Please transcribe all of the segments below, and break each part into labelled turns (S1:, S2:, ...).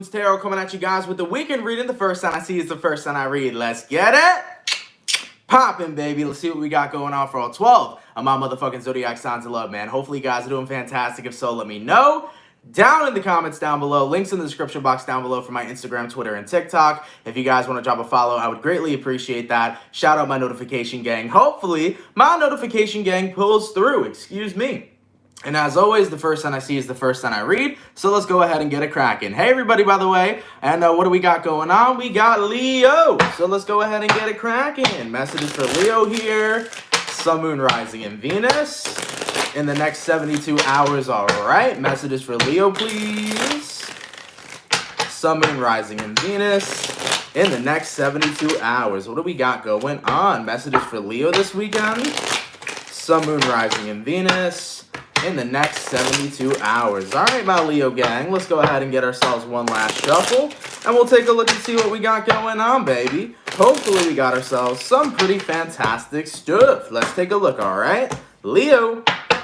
S1: Tarot coming at you guys with the weekend reading. The first sign I see is the first sign I read. Let's get it poppin', baby. Let's see what we got going on for all 12 of my motherfucking zodiac signs of love, man. Hopefully you guys are doing fantastic. If so, let me know down in the comments down below. Links in the description box down below for my Instagram, Twitter, and TikTok. If you guys want to drop a follow, I would greatly appreciate that. Shout out my notification gang. Hopefully my notification gang pulls through. Excuse me. And as always, the first sign I see is the first sign I read. So let's go ahead and get it cracking. Hey, everybody, by the way. And what do we got going on? We got Leo. So let's go ahead and get it cracking. Messages for Leo here. Sun, Moon, Rising, and Venus in the next 72 hours. All right. Messages for Leo, please. Sun, Moon, Rising, and Venus in the next 72 hours. What do we got going on? Messages for Leo this weekend. Sun, Moon, Rising, and Venus in the next 72 hours. All right, my Leo gang, let's go ahead and get ourselves one last shuffle, and we'll take a look and see what we got going on, baby. Hopefully we got ourselves some pretty fantastic stuff. Let's take a look, all right? Leo,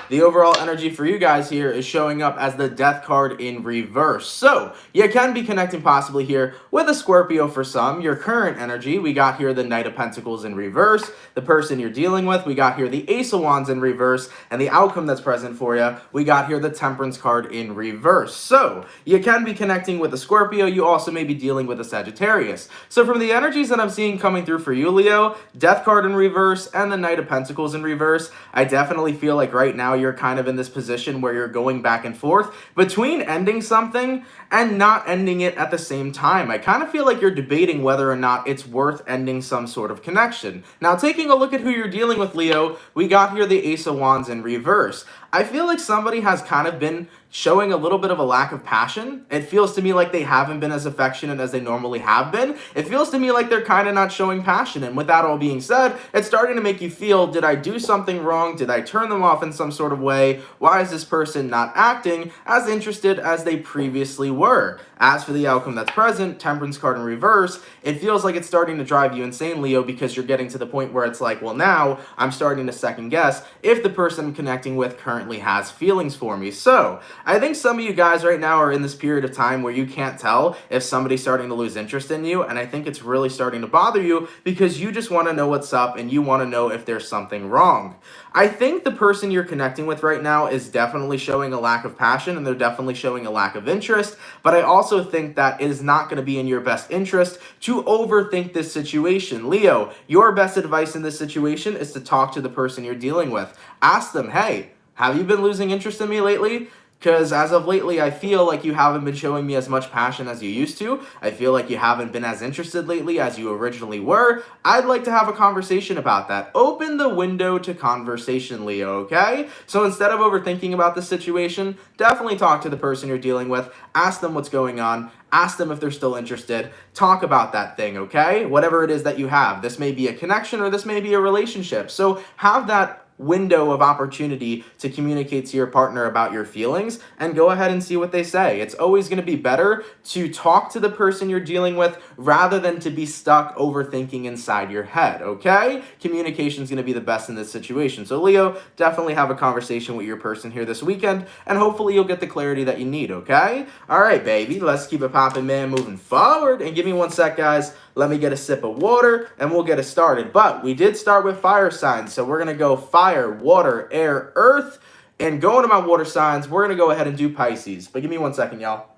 S1: the overall energy for you guys here is showing up as the Death card in reverse. So you can be connecting possibly here with a Scorpio for some. Your current energy, we got here the Knight of Pentacles in reverse. The person you're dealing with, we got here the Ace of Wands in reverse. And the outcome that's present for you, we got here the Temperance card in reverse. So you can be connecting with a Scorpio. You also may be dealing with a Sagittarius. So from the energies that I'm seeing coming through for you, Leo, Death card in reverse and the Knight of Pentacles in reverse, I definitely feel like right now you're kind of in this position where you're going back and forth between ending something and not ending it at the same time. I kind of feel like you're debating whether or not it's worth ending some sort of connection. Now, taking a look at who you're dealing with, Leo, we got here the Ace of Wands in reverse. I feel like somebody has kind of been showing a little bit of a lack of passion. It feels to me like they haven't been as affectionate as they normally have been. It feels to me like they're kind of not showing passion. And with that all being said, it's starting to make you feel, did I do something wrong? Did I turn them off in some sort of way? Why is this person not acting as interested as they previously were? As for the outcome that's present, Temperance card in reverse, it feels like it's starting to drive you insane, Leo, because you're getting to the point where it's like, well, now I'm starting to second guess if the person I'm connecting with currently has feelings for me. So I think some of you guys right now are in this period of time where you can't tell if somebody's starting to lose interest in you, and I think it's really starting to bother you because you just want to know what's up and you want to know if there's something wrong. I think the person you're connecting with right now is definitely showing a lack of passion and they're definitely showing a lack of interest, but I also think that it is not going to be in your best interest to overthink this situation. Leo, your best advice in this situation is to talk to the person you're dealing with. Ask them, hey, have you been losing interest in me lately? Because as of lately, I feel like you haven't been showing me as much passion as you used to. I feel like you haven't been as interested lately as you originally were. I'd like to have a conversation about that. Open the window to conversation, Leo, okay? So instead of overthinking about the situation, definitely talk to the person you're dealing with. Ask them what's going on. Ask them if they're still interested. Talk about that thing, okay? Whatever it is that you have. This may be a connection or this may be a relationship. So have that window of opportunity to communicate to your partner about your feelings and go ahead and see what they say. It's always going to be better to talk to the person you're dealing with rather than to be stuck overthinking inside your head, okay? Communication is going to be the best in this situation. So Leo, definitely have a conversation with your person here this weekend and hopefully you'll get the clarity that you need, okay? All right, baby, let's keep it popping, man, moving forward. And give me one sec, guys. Let me get a sip of water and we'll get it started. But we did start with fire signs, so we're going to go fire, water, air, earth. And going to my water signs, we're going to go ahead and do Pisces. But give me one second, y'all.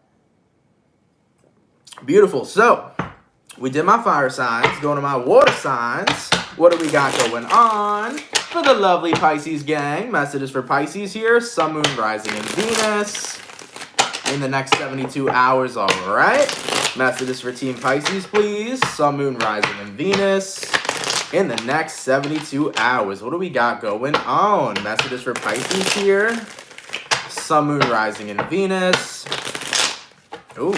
S1: Beautiful. So we did my fire signs. Going to my water signs. What do we got going on for the lovely Pisces gang? Messages for Pisces here. Sun, Moon, Rising, and Venus in the next 72 hours, all right? Messages for Team Pisces, please. Sun, Moon, Rising, and Venus in the next 72 hours. What do we got going on? Messages for Pisces here. Sun, Moon, Rising, and Venus. Ooh,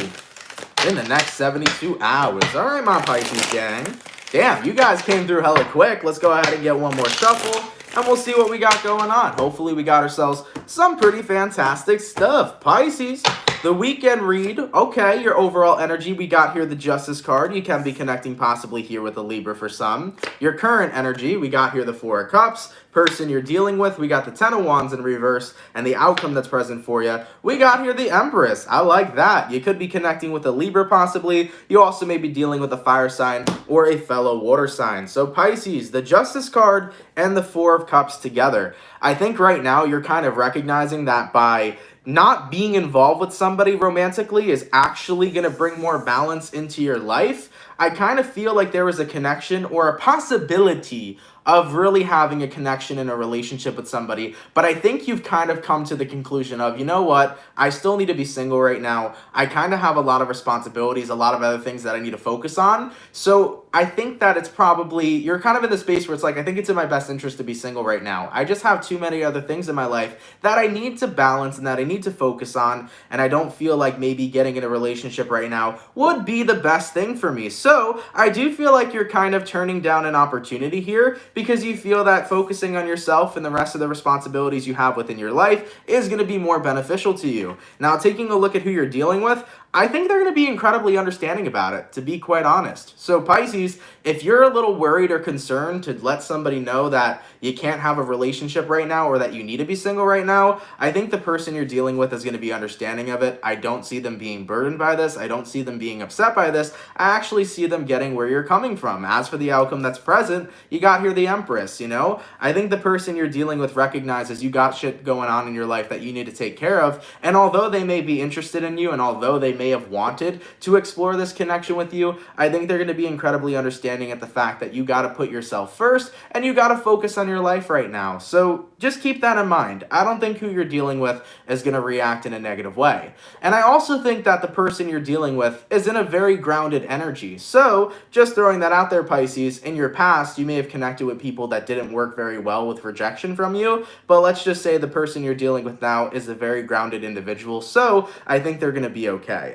S1: in the next 72 hours. All right, my Pisces gang. Damn, you guys came through hella quick. Let's go ahead and get one more shuffle, and we'll see what we got going on. Hopefully we got ourselves some pretty fantastic stuff. Pisces, The weekend read, okay, your overall energy, we got here the Justice card. You can be connecting possibly here with a Libra for some. Your current energy, we got here the Four of Cups. Person you're dealing with, we got the Ten of Wands in reverse, and the outcome that's present for you, we got here the Empress. I like that. You could be connecting with a Libra possibly. You also may be dealing with a fire sign or a fellow water sign. So Pisces, the Justice card and the Four of Cups together. I think right now you're kind of recognizing that by not being involved with somebody romantically is actually going to bring more balance into your life. I kind of feel like there was a connection or a possibility of really having a connection in a relationship with somebody, but I think you've kind of come to the conclusion of, you know what, I still need to be single right now. I kind of have a lot of responsibilities, a lot of other things that I need to focus on. So I think that it's probably, you're kind of in the space where it's like, I think it's in my best interest to be single right now. I just have too many other things in my life that I need to balance and that I need to focus on, and I don't feel like maybe getting in a relationship right now would be the best thing for me. So I do feel like you're kind of turning down an opportunity here because you feel that focusing on yourself and the rest of the responsibilities you have within your life is going to be more beneficial to you. Now, taking a look at who you're dealing with, I think they're going to be incredibly understanding about it, to be quite honest. So Pisces, if you're a little worried or concerned to let somebody know that you can't have a relationship right now or that you need to be single right now, I think the person you're dealing with is going to be understanding of it. I don't see them being burdened by this. I don't see them being upset by this. I actually see them getting where you're coming from. As for the outcome that's present, you got here the Empress, you know? I think the person you're dealing with recognizes you got shit going on in your life that you need to take care of, and although they may be interested in you and although they may have wanted to explore this connection with you, I think they're going to be incredibly understanding at the fact that you got to put yourself first and you got to focus on your life right now. So just keep that in mind. I don't think who you're dealing with is going to react in a negative way. And I also think that the person you're dealing with is in a very grounded energy. So just throwing that out there, Pisces, in your past, you may have connected with people that didn't work very well with rejection from you, but let's just say the person you're dealing with now is a very grounded individual. So I think they're going to be okay.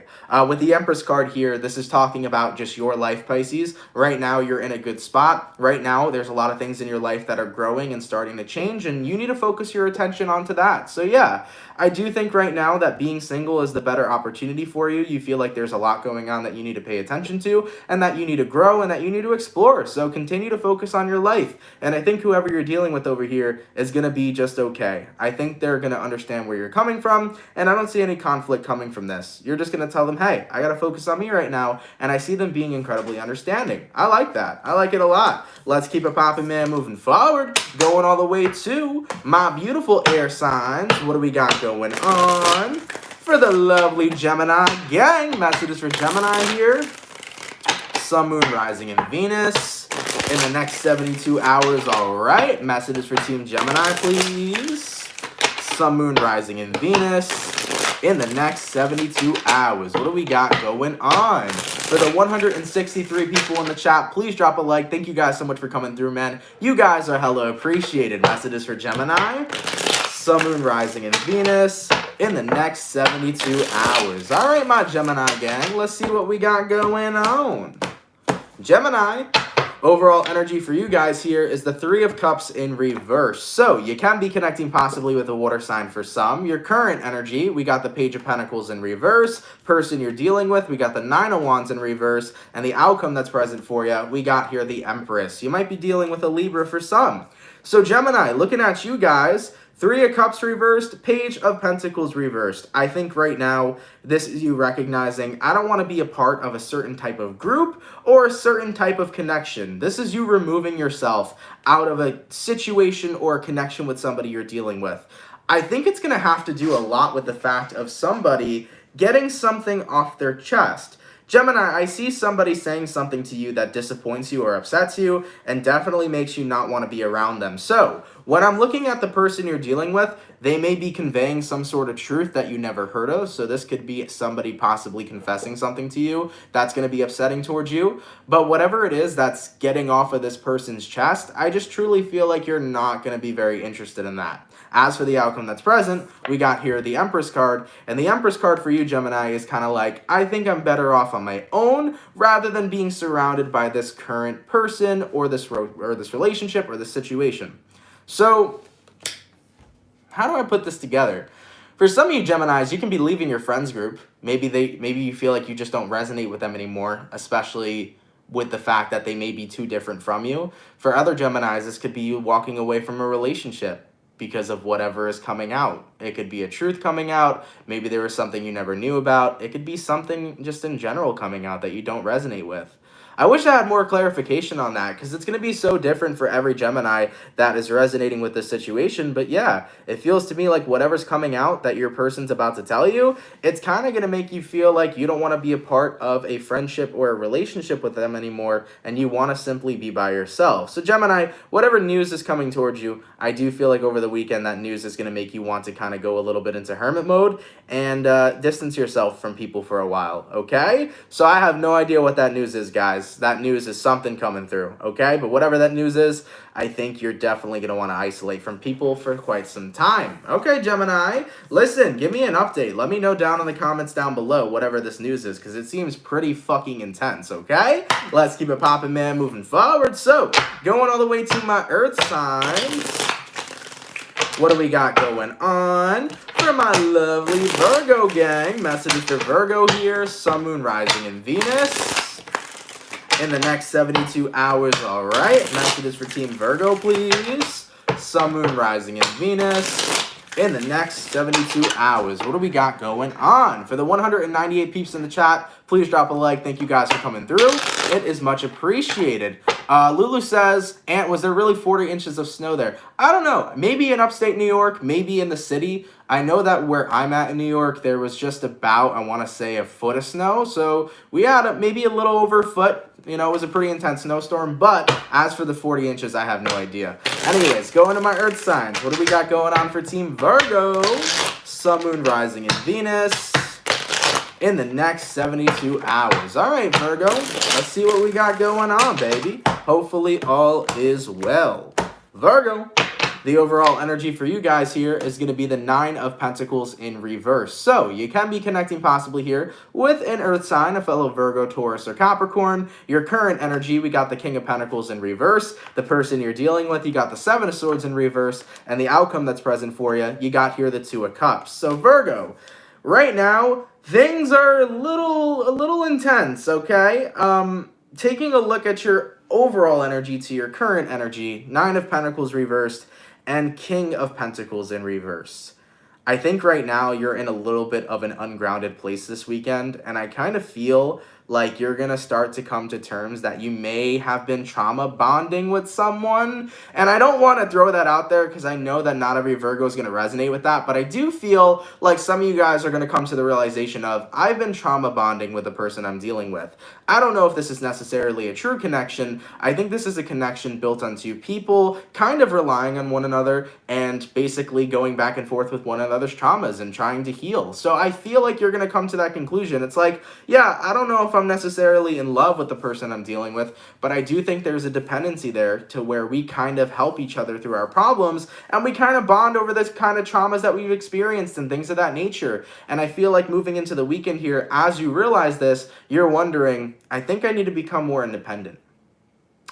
S1: With the Empress card here, this is talking about just your life, Pisces. Right now, you're in a good spot. Right now, there's a lot of things in your life that are growing and starting to change, and you need to focus your attention onto that. So yeah, I do think right now that being single is the better opportunity for you. You feel like there's a lot going on that you need to pay attention to, and that you need to grow, and that you need to explore. So continue to focus on your life. And I think whoever you're dealing with over here is going to be just okay. I think they're going to understand where you're coming from, and I don't see any conflict coming from this. You're just going to tell them, hey, I got to focus on me right now, and I see them being incredibly understanding. I like that. I like it a lot. Let's keep it popping, man, moving forward. Going all the way to my beautiful air signs. What do we got going on for the lovely Gemini gang? Messages for Gemini here. Sun, Moon, Rising, and Venus in the next 72 hours. All right. Messages for Team Gemini, please. Sun, Moon, Rising, and Venus in the next 72 hours. What do we got going on? For the 163 people in the chat, please drop a like. Thank you guys so much for coming through, man. You guys are hella appreciated. Messages for Gemini. Sun, Moon, Rising, and Venus in the next 72 hours. All right, my Gemini gang, let's see what we got going on. Gemini, overall energy for you guys here is the Three of Cups in reverse. So you can be connecting possibly with a water sign for some. Your current energy, we got the Page of Pentacles in reverse. Person you're dealing with, we got the Nine of Wands in reverse. And the outcome that's present for you, we got here the Empress. You might be dealing with a Libra for some. So Gemini, looking at you guys, Three of Cups reversed, Page of Pentacles reversed. I think right now, this is you recognizing, I don't want to be a part of a certain type of group or a certain type of connection. This is you removing yourself out of a situation or a connection with somebody you're dealing with. I think it's going to have to do a lot with the fact of somebody getting something off their chest. Gemini, I see somebody saying something to you that disappoints you or upsets you and definitely makes you not want to be around them. So, when I'm looking at the person you're dealing with, they may be conveying some sort of truth that you never heard of. So this could be somebody possibly confessing something to you that's going to be upsetting towards you. But whatever it is that's getting off of this person's chest, I just truly feel like you're not going to be very interested in that. As for the outcome that's present, we got here the Empress card. And the Empress card for you, Gemini, is kind of like, I think I'm better off on my own rather than being surrounded by this current person or this relationship or this situation. So, how do I put this together? For some of you Geminis, you can be leaving your friends group. Maybe you feel like you just don't resonate with them anymore, especially with the fact that they may be too different from you. For other Geminis, this could be you walking away from a relationship because of whatever is coming out. It could be a truth coming out. Maybe there was something you never knew about. It could be something just in general coming out that you don't resonate with. I wish I had more clarification on that, because it's going to be so different for every Gemini that is resonating with this situation. But yeah, it feels to me like whatever's coming out that your person's about to tell you, it's kind of going to make you feel like you don't want to be a part of a friendship or a relationship with them anymore, and you want to simply be by yourself. So Gemini, whatever news is coming towards you, I do feel like over the weekend that news is going to make you want to kind of go a little bit into hermit mode and distance yourself from people for a while, okay? So I have no idea what that news is, guys. That news is something coming through, okay? But whatever that news is, I think you're definitely going to want to isolate from people for quite some time. Okay, Gemini, listen, give me an update. Let me know down in the comments down below whatever this news is, because it seems pretty fucking intense, okay? Let's keep it popping, man, moving forward. So, going all the way to my Earth signs, what do we got going on for my lovely Virgo gang? Messages for Virgo here, Sun, Moon, Rising, and Venus in the next 72 hours. All right, messages for Team Virgo, please. Sun, Moon, Rising, and Venus in the next 72 hours. What do we got going on? For the 198 peeps in the chat, please drop a like. Thank you guys for coming through. It is much appreciated. Lulu says, Aunt, was there really 40 inches of snow there? I don't know. Maybe in upstate New York, maybe in the city. I know that where I'm at in New York, there was just about, I want to say, a foot of snow. So we had maybe a little over a foot. You know, it was a pretty intense snowstorm. But as for the 40 inches, I have no idea. Anyways, going to my Earth signs. What do we got going on for Team Virgo? Sun, Moon, Rising, and Venus in the next 72 hours. All right, Virgo, let's see what we got going on, baby. Hopefully all is well. Virgo, the overall energy for you guys here is going to be the 9 of Pentacles in reverse. So you can be connecting possibly here with an Earth sign, a fellow Virgo, Taurus, or Capricorn. Your current energy, we got the King of Pentacles in reverse. The person you're dealing with, you got the 7 of Swords in reverse. And the outcome that's present for you, you got here the 2 of Cups. So Virgo, right now, things are a little intense, okay? Taking a look at your overall energy to your current energy, 9 of Pentacles reversed and King of Pentacles in reverse. I think right now you're in a little bit of an ungrounded place this weekend, and I kind of feel like you're going to start to come to terms that you may have been trauma bonding with someone. And I don't want to throw that out there because I know that not every Virgo is going to resonate with that. But I do feel like some of you guys are going to come to the realization of, I've been trauma bonding with the person I'm dealing with. I don't know if this is necessarily a true connection. I think this is a connection built on 2 people kind of relying on one another and basically going back and forth with one another's traumas and trying to heal. So I feel like you're going to come to that conclusion. It's like, yeah, I don't know if I'm necessarily in love with the person I'm dealing with, but I do think there's a dependency there to where we kind of help each other through our problems, and we kind of bond over this kind of traumas that we've experienced and things of that nature. And I feel like moving into the weekend here, as you realize this, you're wondering, I think I need to become more independent.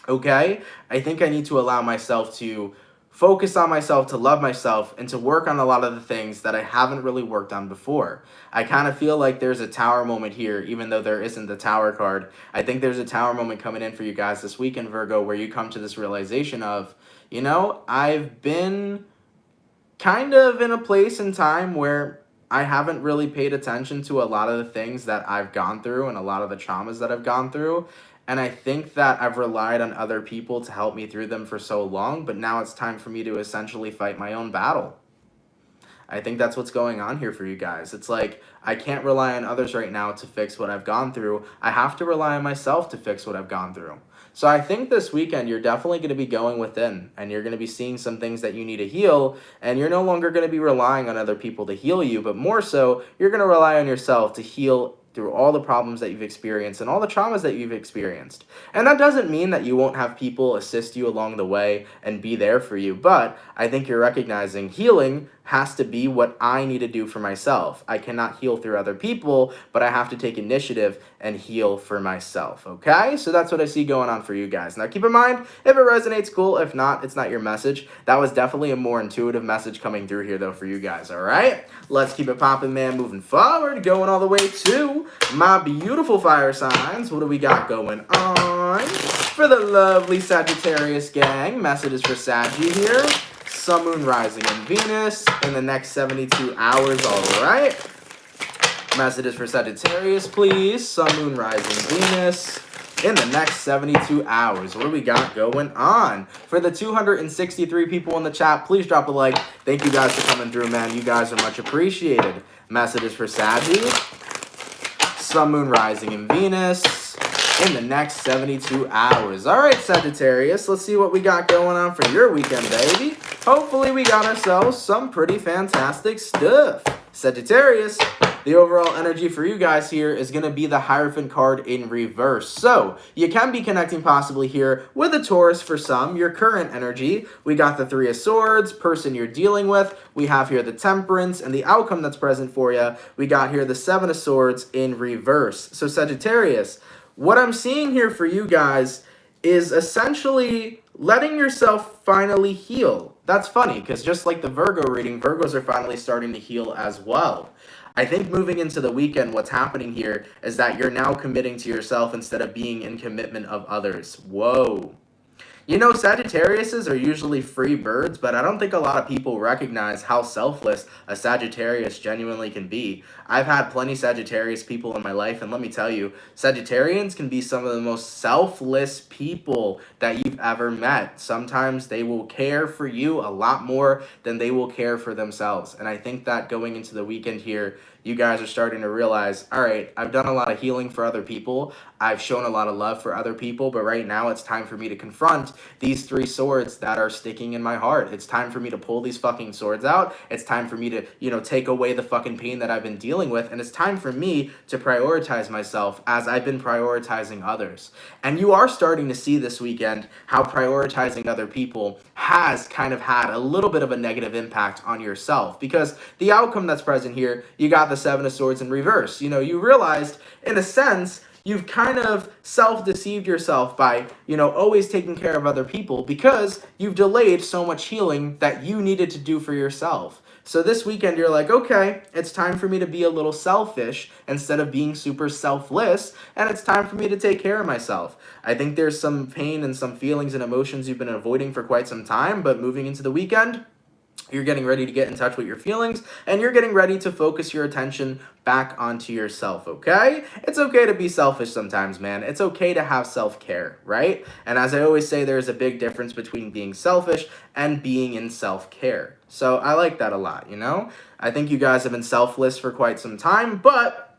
S1: Okay? I think I need to allow myself to focus on myself, to love myself, and to work on a lot of the things that I haven't really worked on before. I kind of feel like there's a Tower moment here, even though there isn't the Tower card. I think there's a Tower moment coming in for you guys this weekend, Virgo, where you come to this realization of, you know, I've been kind of in a place in time where I haven't really paid attention to a lot of the things that I've gone through and a lot of the traumas that I've gone through. And I think that I've relied on other people to help me through them for so long, but now it's time for me to essentially fight my own battle. I think that's what's going on here for you guys. It's like, I can't rely on others right now to fix what I've gone through. I have to rely on myself to fix what I've gone through. So I think this weekend you're definitely going to be going within, and you're going to be seeing some things that you need to heal, and you're no longer going to be relying on other people to heal you, but more so, you're going to rely on yourself to heal through all the problems that you've experienced and all the traumas that you've experienced. And that doesn't mean that you won't have people assist you along the way and be there for you, but I think you're recognizing healing has to be what I need to do for myself. I cannot heal through other people, but I have to take initiative and heal for myself, okay? So that's what I see going on for you guys. Now, keep in mind, if it resonates, cool. If not, it's not your message. That was definitely a more intuitive message coming through here, though, for you guys, all right? Let's keep it popping, man, moving forward, going all the way to my beautiful fire signs. What do we got going on? For the lovely Sagittarius gang, messages for Saggy here. Sun, Moon, Rising, and Venus in the next 72 hours, all right? Messages for Sagittarius, please. Sun, Moon, Rising, Venus in the next 72 hours. What do we got going on? For the 263 people in the chat, please drop a like. Thank you guys for coming through, man. You guys are much appreciated. Messages for Saggy. Sun, Moon, Rising, and Venus in the next 72 hours. All right, Sagittarius, let's see what we got going on for your weekend, baby. Hopefully we got ourselves some pretty fantastic stuff. Sagittarius, the overall energy for you guys here is going to be the Hierophant card in reverse. So you can be connecting possibly here with a Taurus for some, your current energy. We got the Three of Swords, person you're dealing with. We have here the Temperance and the outcome that's present for you. We got here the Seven of Swords in reverse. So Sagittarius, what I'm seeing here for you guys is essentially letting yourself finally heal. That's funny, because just like the Virgo reading, Virgos are finally starting to heal as well. I think moving into the weekend, what's happening here is that you're now committing to yourself instead of being in commitment of others. Whoa. You know, Sagittariuses are usually free birds, but I don't think a lot of people recognize how selfless a Sagittarius genuinely can be. I've had plenty Sagittarius people in my life, and let me tell you, Sagittarians can be some of the most selfless people that you've ever met. Sometimes they will care for you a lot more than they will care for themselves. And I think that going into the weekend here, you guys are starting to realize, all right, I've done a lot of healing for other people. I've shown a lot of love for other people, but right now it's time for me to confront these three swords that are sticking in my heart. It's time for me to pull these fucking swords out. It's time for me to, take away the fucking pain that I've been dealing with. And it's time for me to prioritize myself as I've been prioritizing others. And you are starting to see this weekend how prioritizing other people has kind of had a little bit of a negative impact on yourself, because the outcome that's present here, you got the Seven of Swords in reverse. You realized, in a sense, you've kind of self-deceived yourself by, always taking care of other people because you've delayed so much healing that you needed to do for yourself. So this weekend, you're like, okay, it's time for me to be a little selfish instead of being super selfless, and it's time for me to take care of myself. I think there's some pain and some feelings and emotions you've been avoiding for quite some time, but moving into the weekend, you're getting ready to get in touch with your feelings, and you're getting ready to focus your attention back onto yourself, okay? It's okay to be selfish sometimes, man. It's okay to have self-care, right? And as I always say, there's a big difference between being selfish and being in self-care. So I like that a lot, I think you guys have been selfless for quite some time, but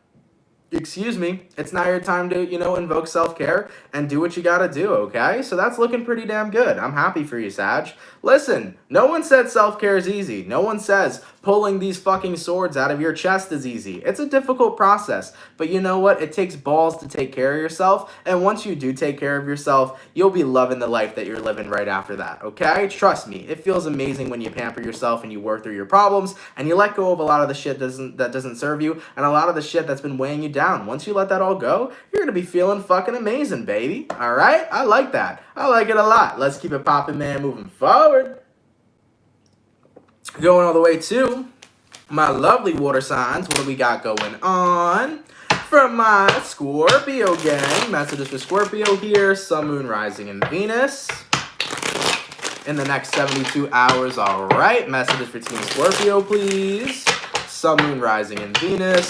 S1: excuse me, it's now your time to, invoke self-care and do what you gotta do, okay? So that's looking pretty damn good. I'm happy for you, Sag. Listen, no one said self-care is easy. No one says pulling these fucking swords out of your chest is easy. It's a difficult process, but you know what? It takes balls to take care of yourself, and once you do take care of yourself, you'll be loving the life that you're living right after that, okay? Trust me, it feels amazing when you pamper yourself and you work through your problems, and you let go of a lot of the shit that doesn't serve you, and a lot of the shit that's been weighing you down. Once you let that all go, you're gonna be feeling fucking amazing, baby. All right? I like that. I like it a lot. Let's keep it popping, man, moving forward. Going all the way to my lovely water signs. What do we got going on? From my Scorpio gang, messages for Scorpio here. Sun, Moon, Rising, and Venus in the next 72 hours. All right, messages for Team Scorpio, please. Sun, Moon, Rising, and Venus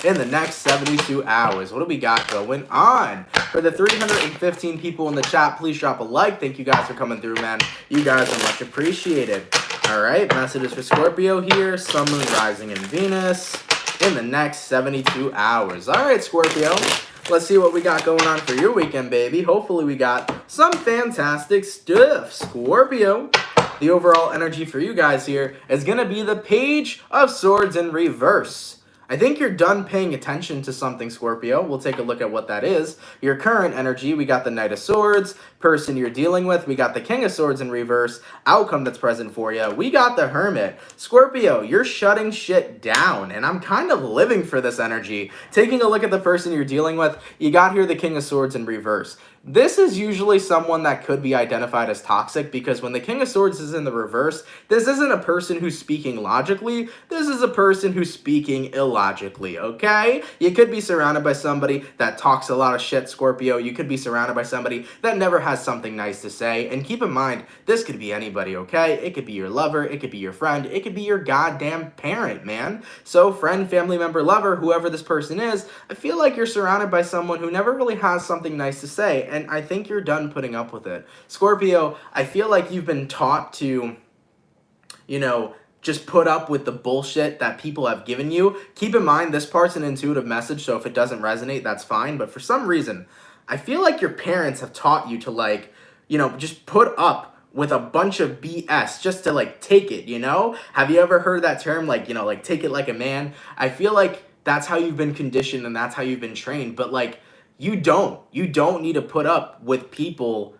S1: in the next 72 hours. What do we got going on? For the 315 people in the chat, please drop a like. Thank you guys for coming through, man. You guys are much appreciated. All right, messages for Scorpio here. Sun, Moon, Rising, and Venus in the next 72 hours. All right, Scorpio, let's see what we got going on for your weekend, baby. Hopefully we got some fantastic stuff. Scorpio, the overall energy for you guys here is going to be the Page of Swords in reverse. I think you're done paying attention to something, Scorpio. We'll take a look at what that is. Your current energy, we got the Knight of Swords, person you're dealing with. We got the King of Swords in reverse, outcome that's present for you. We got the Hermit. Scorpio, you're shutting shit down, and I'm kind of living for this energy. Taking a look at the person you're dealing with, you got here the King of Swords in reverse. This is usually someone that could be identified as toxic, because when the King of Swords is in the reverse, this isn't a person who's speaking logically. This is a person who's speaking illogically, okay? You could be surrounded by somebody that talks a lot of shit, Scorpio. You could be surrounded by somebody that never has something nice to say. And keep in mind, this could be anybody, okay? It could be your lover. It could be your friend. It could be your goddamn parent, man. So friend, family member, lover, whoever this person is, I feel like you're surrounded by someone who never really has something nice to say. And I think you're done putting up with it. Scorpio, I feel like you've been taught to, you know, just put up with the bullshit that people have given you. Keep in mind, this part's an intuitive message, so if it doesn't resonate, that's fine. But for some reason, I feel like your parents have taught you to, like, you know, just put up with a bunch of BS just to, like, take it, you know? Have you ever heard that term, like, you know, like, take it like a man? I feel like that's how you've been conditioned and that's how you've been trained. But, like, you don't need to put up with people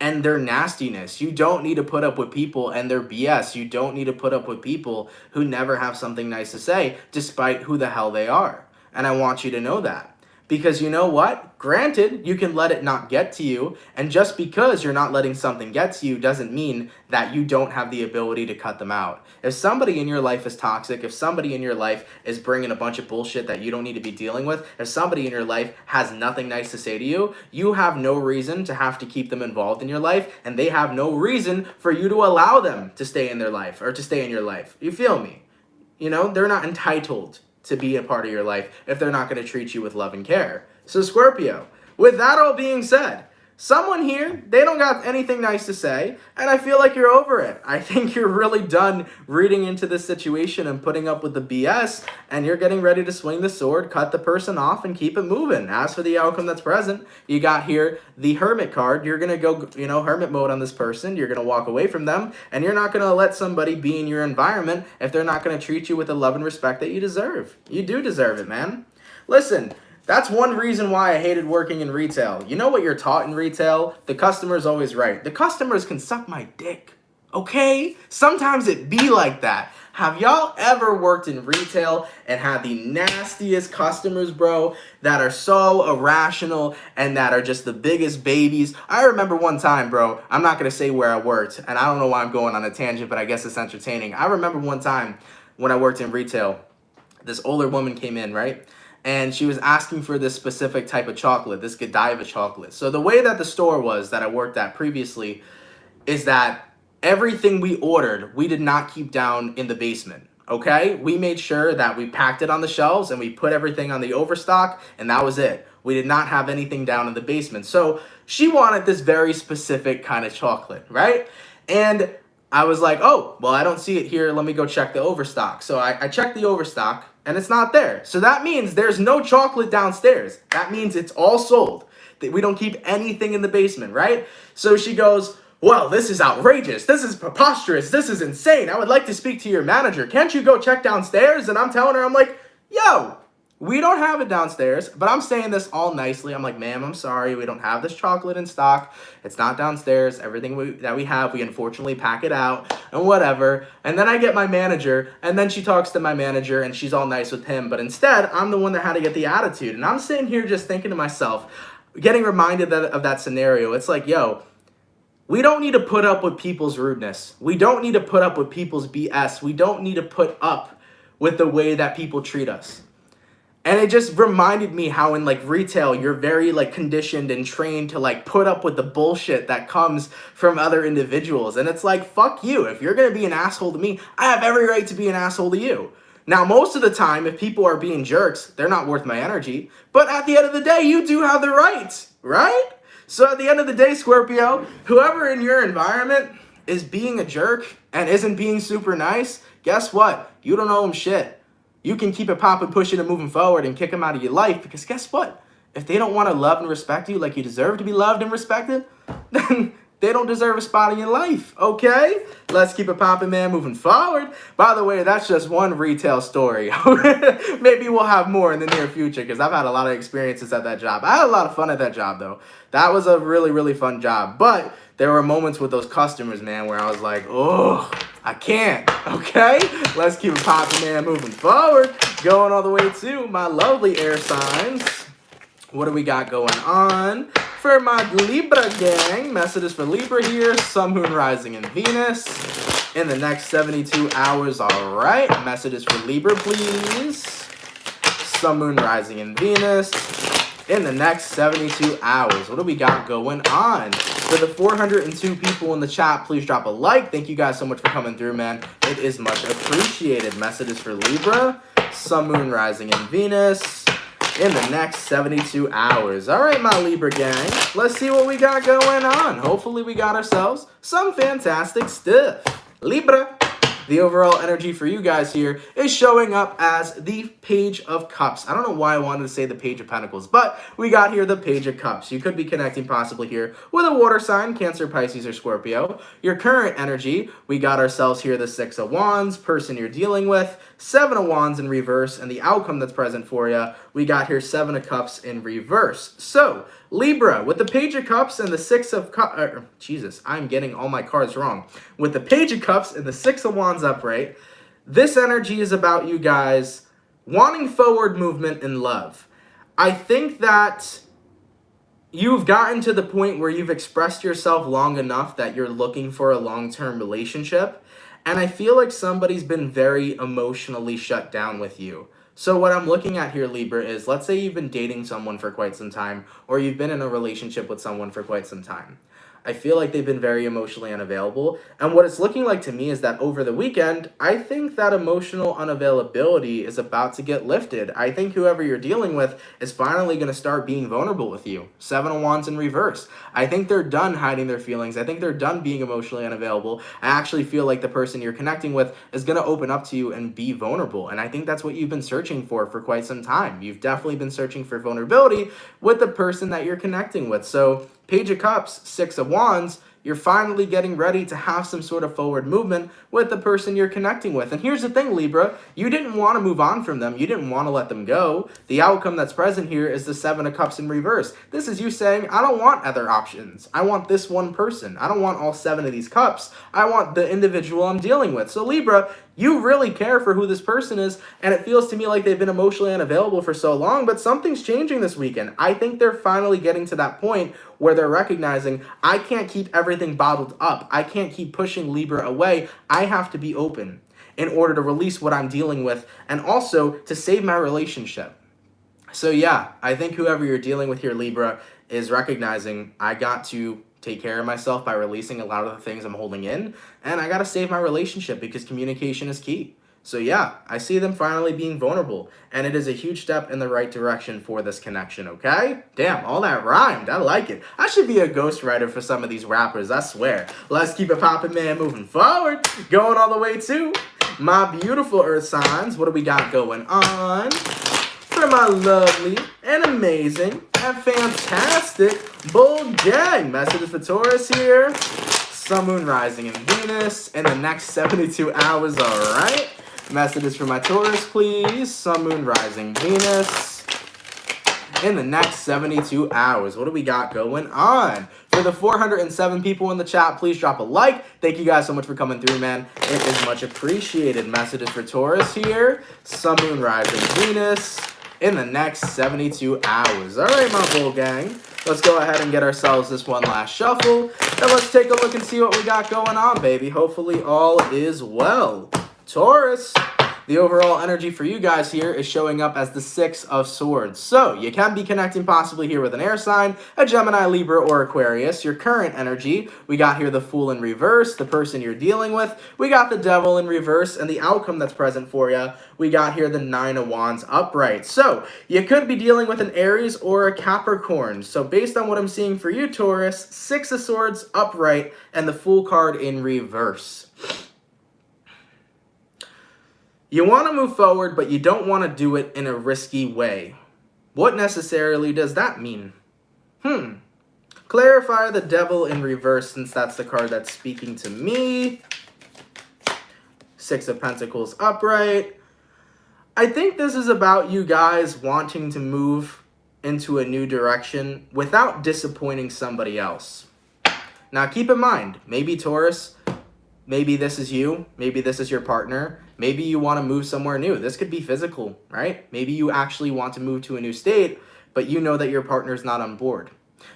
S1: and their nastiness. You don't need to put up with people and their BS. You don't need to put up with people who never have something nice to say, despite who the hell they are. And I want you to know that. Because you know what? Granted, you can let it not get to you. And just because you're not letting something get to you doesn't mean that you don't have the ability to cut them out. If somebody in your life is toxic, if somebody in your life is bringing a bunch of bullshit that you don't need to be dealing with, if somebody in your life has nothing nice to say to you, you have no reason to have to keep them involved in your life, and they have no reason for you to allow them to stay in their life or to stay in your life. You feel me? You know, they're not entitled to be a part of your life if they're not going to treat you with love and care. So Scorpio, with that all being said, someone here, they don't got anything nice to say, and I feel like you're over it. I think you're really done reading into this situation and putting up with the BS, and you're getting ready to swing the sword, cut the person off, and keep it moving. As for the outcome that's present, you got here the Hermit card. You're going to go, you know, hermit mode on this person. You're going to walk away from them, and you're not going to let somebody be in your environment if they're not going to treat you with the love and respect that you deserve. You do deserve it, man. Listen, that's one reason why I hated working in retail. You know what you're taught in retail? The customer's always right. The customers can suck my dick, okay? Sometimes it be like that. Have y'all ever worked in retail and had the nastiest customers, bro, that are so irrational and that are just the biggest babies? I remember one time, bro, I'm not going to say where I worked, and I don't know why I'm going on a tangent, but I guess it's entertaining. I remember one time when I worked in retail, this older woman came in, right? And she was asking for this specific type of chocolate, this Godiva chocolate. So the way that the store was that I worked at previously is that everything we ordered, we did not keep down in the basement, okay? We made sure that we packed it on the shelves and we put everything on the overstock, and that was it. We did not have anything down in the basement. So she wanted this very specific kind of chocolate, right? And I was like, oh, well, I don't see it here. Let me go check the overstock. So I checked the overstock, and it's not there. So that means there's no chocolate downstairs. That means it's all sold. We don't keep anything in the basement, right? So she goes, well, this is outrageous. This is preposterous. This is insane. I would like to speak to your manager. Can't you go check downstairs? And I'm telling her, I'm like, yo, we don't have it downstairs. But I'm saying this all nicely. I'm like, ma'am, I'm sorry. We don't have this chocolate in stock. It's not downstairs. Everything that we have, we unfortunately pack it out and whatever. And then I get my manager, and then she talks to my manager, and she's all nice with him. But instead, I'm the one that had to get the attitude. And I'm sitting here just thinking to myself, getting reminded of that scenario. It's like, yo, we don't need to put up with people's rudeness. We don't need to put up with people's BS. We don't need to put up with the way that people treat us. And it just reminded me how in like retail, you're very like conditioned and trained to like put up with the bullshit that comes from other individuals. And it's like, fuck you. If you're going to be an asshole to me, I have every right to be an asshole to you. Now, most of the time, if people are being jerks, they're not worth my energy. But at the end of the day, you do have the right, right? So at the end of the day, Scorpio, whoever in your environment is being a jerk and isn't being super nice, guess what? You don't owe them shit. You can keep it popping, pushing, and moving forward and kick them out of your life, because guess what? If they don't want to love and respect you like you deserve to be loved and respected, then they don't deserve a spot in your life, okay? Let's keep it popping, man, moving forward. By the way, that's just one retail story. Maybe we'll have more in the near future because I've had a lot of experiences at that job. I had a lot of fun at that job, though. That was a really, really fun job. But there were moments with those customers, man, where I was like, oh, I can't, okay? Let's keep it popping, man, moving forward. Going all the way to my lovely air signs. What do we got going on? For my Libra gang, messages for Libra here, Sun, Moon, Rising, and Venus. In the next 72 hours, all right. Messages for Libra, please. Sun, Moon, Rising, and Venus. In the next 72 hours, what do we got going on? For the 402 people in the chat, please drop a like. Thank you guys so much for coming through, man. It is much appreciated. Messages for Libra, Sun, Moon, Rising, and Venus. In the next 72 hours. All right, my Libra gang. Let's see what we got going on. Hopefully we got ourselves some fantastic stuff. Libra. The overall energy for you guys here is showing up as the Page of Cups. I don't know why I wanted to say the Page of Pentacles, but we got here the Page of Cups. You could be connecting possibly here with a water sign, Cancer, Pisces, or Scorpio. Your current energy, we got ourselves here the Six of Wands, person you're dealing with, Seven of Wands in reverse, and the outcome that's present for you, we got here Seven of Cups in reverse. So, Libra, with the Page of Cups and the Six of Cups, Jesus, I'm getting all my cards wrong. With the Page of Cups and the Six of Wands upright, this energy is about you guys wanting forward movement in love. I think that you've gotten to the point where you've expressed yourself long enough that you're looking for a long-term relationship, and I feel like somebody's been very emotionally shut down with you. So what I'm looking at here, Libra, is let's say you've been dating someone for quite some time, or you've been in a relationship with someone for quite some time. I feel like they've been very emotionally unavailable. And what it's looking like to me is that over the weekend, I think that emotional unavailability is about to get lifted. I think whoever you're dealing with is finally going to start being vulnerable with you. Seven of Wands in reverse. I think they're done hiding their feelings. I think they're done being emotionally unavailable. I actually feel like the person you're connecting with is going to open up to you and be vulnerable. And I think that's what you've been searching for quite some time. You've definitely been searching for vulnerability with the person that you're connecting with. So Page of Cups, Six of Wands, you're finally getting ready to have some sort of forward movement with the person you're connecting with. And here's the thing, Libra, you didn't want to move on from them. You didn't want to let them go. The outcome that's present here is the Seven of Cups in reverse. This is you saying, I don't want other options. I want this one person. I don't want all seven of these cups. I want the individual I'm dealing with. So Libra, you really care for who this person is, and it feels to me like they've been emotionally unavailable for so long, but something's changing this weekend. I think they're finally getting to that point where they're recognizing, I can't keep everything bottled up. I can't keep pushing Libra away. I have to be open in order to release what I'm dealing with and also to save my relationship. So yeah, I think whoever you're dealing with here, Libra, is recognizing I got to take care of myself by releasing a lot of the things I'm holding in, and I gotta save my relationship because communication is key. So yeah, I see them finally being vulnerable, and it is a huge step in the right direction for this connection, okay? Damn, all that rhymed. I like it. I should be a ghostwriter for some of these rappers, I swear. Let's keep it poppin', man, moving forward. Going all the way to my beautiful earth signs. What do we got going on? For my lovely and amazing and fantastic bull gang. Messages for Taurus here. Sun, Moon, Rising, and Venus in the next 72 hours, all right? Messages for my Taurus, please. Sun, Moon, Rising, Venus in the next 72 hours. What do we got going on? For the 407 people in the chat, please drop a like. Thank you guys so much for coming through, man. It is much appreciated. Messages for Taurus here. Sun, Moon, Rising, Venus in the next 72 hours. All right, my bull gang. Let's go ahead and get ourselves this one last shuffle. And let's take a look and see what we got going on, baby. Hopefully all is well. Taurus, the overall energy for you guys here is showing up as the Six of Swords. So you can be connecting possibly here with an air sign, a Gemini, Libra, or Aquarius. Your current energy, we got here the Fool in reverse, the person you're dealing with. We got the Devil in reverse, and the outcome that's present for you, we got here the Nine of Wands upright. So you could be dealing with an Aries or a Capricorn. So based on what I'm seeing for you, Taurus, Six of Swords upright, and the Fool card in reverse. You want to move forward, but you don't want to do it in a risky way. What necessarily does that mean? Clarify the Devil in reverse, since that's the card that's speaking to me. Six of Pentacles upright. I think this is about you guys wanting to move into a new direction without disappointing somebody else. Now keep in mind, maybe Taurus, maybe this is you, maybe this is your partner, maybe you want to move somewhere new. This could be physical, right? Maybe you actually want to move to a new state, but you know that your partner's not on board.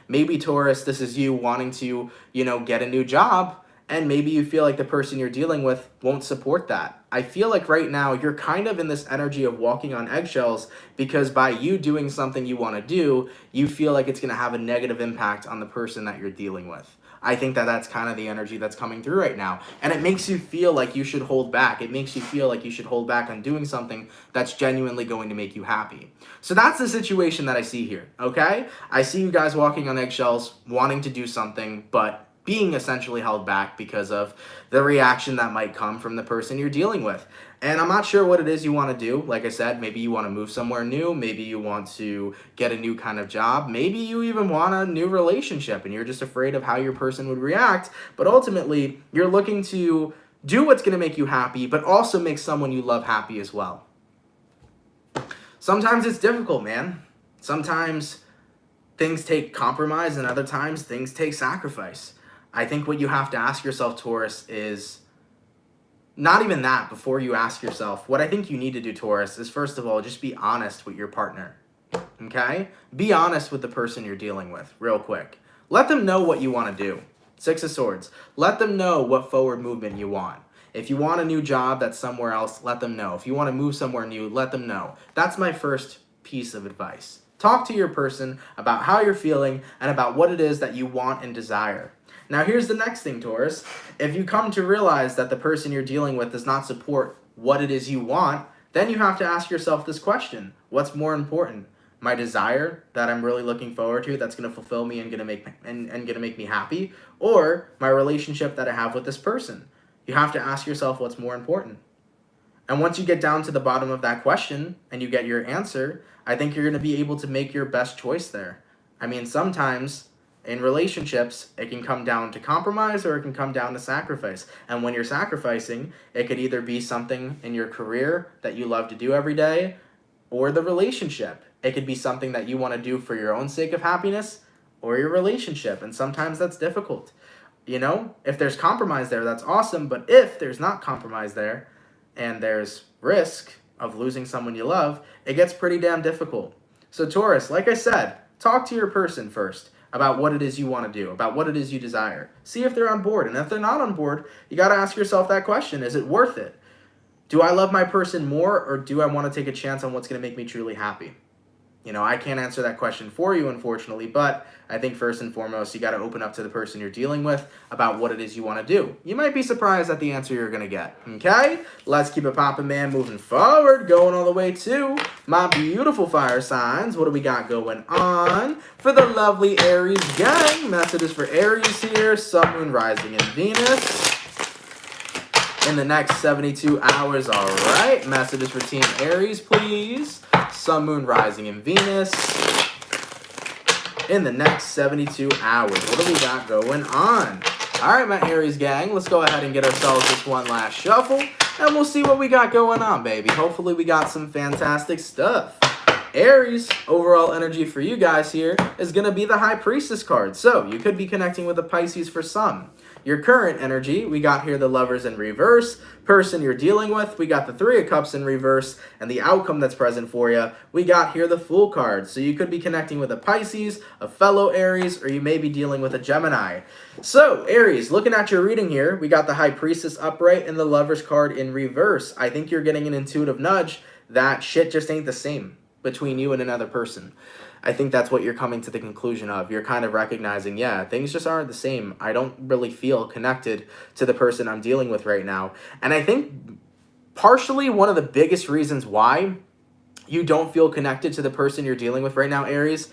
S1: Maybe Taurus, this is you wanting to, get a new job, and maybe you feel like the person you're dealing with won't support that. I feel like right now you're kind of in this energy of walking on eggshells because by you doing something you want to do, you feel like it's going to have a negative impact on the person that you're dealing with. I think that that's kind of the energy that's coming through right now. And it makes you feel like you should hold back. It makes you feel like you should hold back on doing something that's genuinely going to make you happy. So that's the situation that I see here, okay? I see you guys walking on eggshells, wanting to do something, but being essentially held back because of the reaction that might come from the person you're dealing with. And I'm not sure what it is you want to do. Like I said, maybe you want to move somewhere new. Maybe you want to get a new kind of job. Maybe you even want a new relationship and you're just afraid of how your person would react. But ultimately, you're looking to do what's going to make you happy, but also make someone you love happy as well. Sometimes it's difficult, man. Sometimes things take compromise and other times things take sacrifice. I think what you have to ask yourself, Taurus, is not even that before you ask yourself. What I think you need to do, Taurus, is first of all, just be honest with your partner, okay? Be honest with the person you're dealing with real quick. Let them know what you want to do. Six of Swords. Let them know what forward movement you want. If you want a new job that's somewhere else, let them know. If you want to move somewhere new, let them know. That's my first piece of advice. Talk to your person about how you're feeling and about what it is that you want and desire. Now, here's the next thing, Taurus. If you come to realize that the person you're dealing with does not support what it is you want, then you have to ask yourself this question. What's more important? My desire that I'm really looking forward to, that's going to fulfill me and going to make me happy, or my relationship that I have with this person? You have to ask yourself what's more important. And once you get down to the bottom of that question and you get your answer, I think you're going to be able to make your best choice there. I mean, sometimes in relationships, it can come down to compromise or it can come down to sacrifice. And when you're sacrificing, it could either be something in your career that you love to do every day or the relationship. It could be something that you want to do for your own sake of happiness or your relationship. And sometimes that's difficult. If there's compromise there, that's awesome. But if there's not compromise there and there's risk of losing someone you love, it gets pretty damn difficult. So Taurus, like I said, talk to your person first about what it is you want to do, about what it is you desire. See if they're on board. And if they're not on board, you got to ask yourself that question. Is it worth it? Do I love my person more, or do I want to take a chance on what's going to make me truly happy? I can't answer that question for you, unfortunately, but I think first and foremost, you got to open up to the person you're dealing with about what it is you want to do. You might be surprised at the answer you're going to get, okay? Let's keep it poppin', man, moving forward, going all the way to my beautiful fire signs. What do we got going on for the lovely Aries gang? Messages for Aries here, Sun, Moon, Rising, and Venus in the next 72 hours, all right? Messages for Team Aries, please. Sun, Moon, Rising, and Venus in the next 72 hours. What do we got going on? All right, my Aries gang, let's go ahead and get ourselves this one last shuffle, and we'll see what we got going on, baby. Hopefully we got some fantastic stuff. Aries, overall energy for you guys here is going to be the High Priestess card. So you could be connecting with a Pisces for some. Your current energy, we got here the Lovers in reverse. Person you're dealing with, we got the Three of Cups in reverse. And the outcome that's present for you, we got here the Fool card. So you could be connecting with a Pisces, a fellow Aries, or you may be dealing with a Gemini. So Aries, looking at your reading here, we got the High Priestess upright and the Lovers card in reverse. I think you're getting an intuitive nudge that shit just ain't the same between you and another person. I think that's what you're coming to the conclusion of. You're kind of recognizing, yeah, things just aren't the same. I don't really feel connected to the person I'm dealing with right now. And I think partially one of the biggest reasons why you don't feel connected to the person you're dealing with right now, Aries,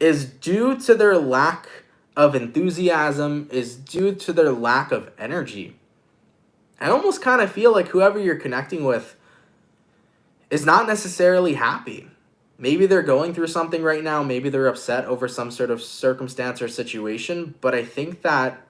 S1: is due to their lack of enthusiasm, is due to their lack of energy. I almost kind of feel like whoever you're connecting with is not necessarily happy. Maybe they're going through something right now. Maybe they're upset over some sort of circumstance or situation. But I think that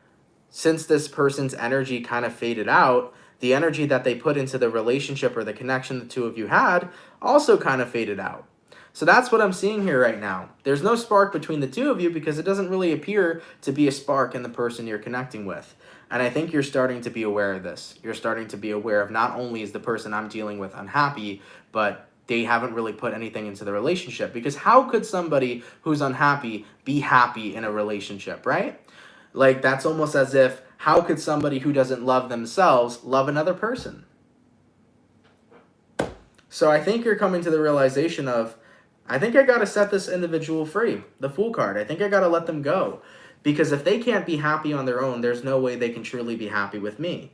S1: since this person's energy kind of faded out, the energy that they put into the relationship or the connection the two of you had also kind of faded out. So that's what I'm seeing here right now. There's no spark between the two of you because it doesn't really appear to be a spark in the person you're connecting with. And I think you're starting to be aware of this. You're starting to be aware of not only is the person I'm dealing with unhappy, but they haven't really put anything into the relationship. Because how could somebody who's unhappy be happy in a relationship, right? Like, that's almost as if, how could somebody who doesn't love themselves love another person? So I think you're coming to the realization of, I think I got to set this individual free. The Fool card. I think I got to let them go. Because if they can't be happy on their own, there's no way they can truly be happy with me.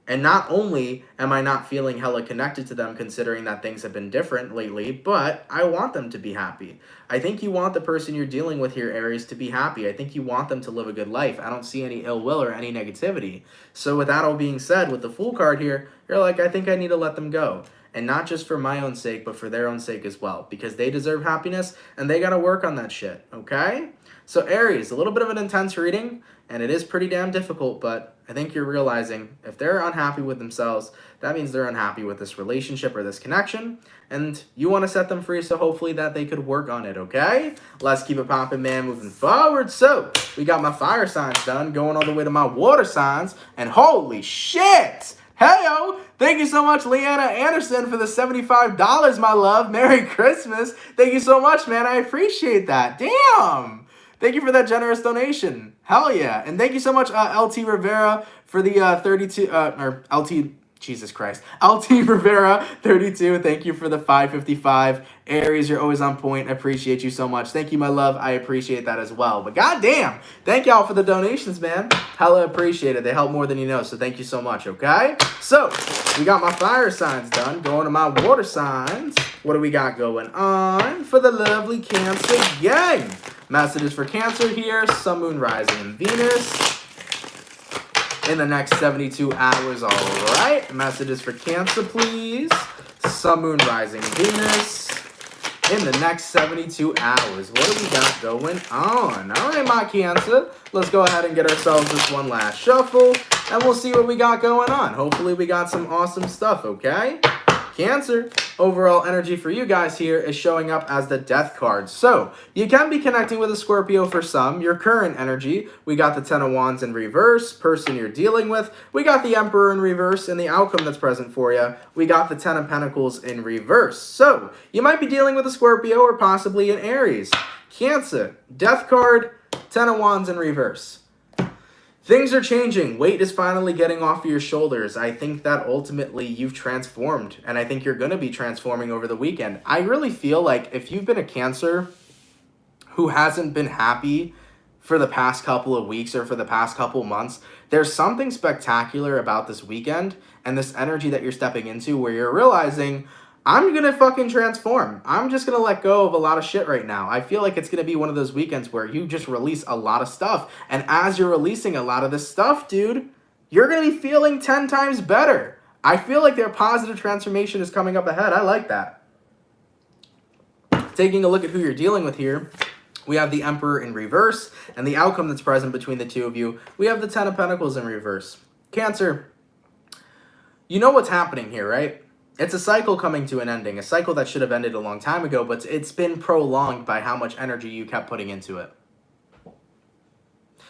S1: And not only am I not feeling hella connected to them considering that things have been different lately, but I want them to be happy. I think you want the person you're dealing with here, Aries, to be happy. I think you want them to live a good life. I don't see any ill will or any negativity. So with that all being said, with the Fool card here, you're like, I think I need to let them go. And not just for my own sake, but for their own sake as well. Because they deserve happiness, and they got to work on that shit, okay? So Aries, a little bit of an intense reading, and it is pretty damn difficult, but I think you're realizing if they're unhappy with themselves, that means they're unhappy with this relationship or this connection, and you want to set them free so hopefully that they could work on it, okay? Let's keep it popping, man, moving forward. So, we got my fire signs done, going all the way to my water signs, and holy shit! Heyo! Thank you so much, Leanna Anderson, for the $75, my love. Merry Christmas. Thank you so much, man. I appreciate that. Damn! Thank you for that generous donation. Hell yeah. And thank you so much, LT Rivera, for the 32, or LT, Jesus Christ. LT Rivera, 32. Thank you for the 555. Aries, you're always on point. I appreciate you so much. Thank you, my love. I appreciate that as well. But goddamn, thank y'all for the donations, man. Hella appreciate it. They help more than you know, so thank you so much, okay? So, we got my fire signs done. Going to my water signs. What do we got going on for the lovely Cancer gang? Messages for Cancer here. Sun, Moon, Rising, and Venus in the next 72 hours, all right? Messages for Cancer, please. Sun, Moon, Rising, Venus in the next 72 hours. What do we got going on? All right, my Cancer. Let's go ahead and get ourselves this one last shuffle, and we'll see what we got going on. Hopefully, we got some awesome stuff, okay? Cancer, overall energy for you guys here is showing up as the Death card. So, you can be connecting with a Scorpio for some. Your current energy, we got the Ten of Wands in reverse, person you're dealing with. We got the Emperor in reverse, and the outcome that's present for you. We got the Ten of Pentacles in reverse. So, you might be dealing with a Scorpio or possibly an Aries. Cancer, Death card, Ten of Wands in reverse. Things are changing. Weight is finally getting off of your shoulders. I think that ultimately you've transformed, and I think you're going to be transforming over the weekend. I really feel like if you've been a Cancer who hasn't been happy for the past couple of weeks or for the past couple of months, there's something spectacular about this weekend and this energy that you're stepping into where you're realizing, I'm going to fucking transform. I'm just going to let go of a lot of shit right now. I feel like it's going to be one of those weekends where you just release a lot of stuff. And as you're releasing a lot of this stuff, dude, you're going to be feeling 10 times better. I feel like their positive transformation is coming up ahead. I like that. Taking a look at who you're dealing with here, we have the Emperor in reverse. And the outcome that's present between the two of you, we have the Ten of Pentacles in reverse. Cancer, you know what's happening here, right? It's a cycle coming to an ending, a cycle that should have ended a long time ago, but it's been prolonged by how much energy you kept putting into it.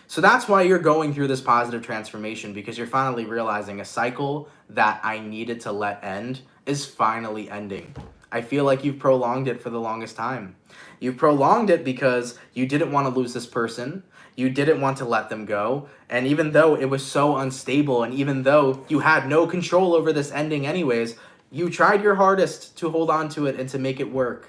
S1: So that's why you're going through this positive transformation, because you're finally realizing a cycle that I needed to let end is finally ending. I feel like you've prolonged it for the longest time. You've prolonged it because you didn't want to lose this person. You didn't want to let them go. And even though it was so unstable, and even though you had no control over this ending anyways, you tried your hardest to hold on to it and to make it work.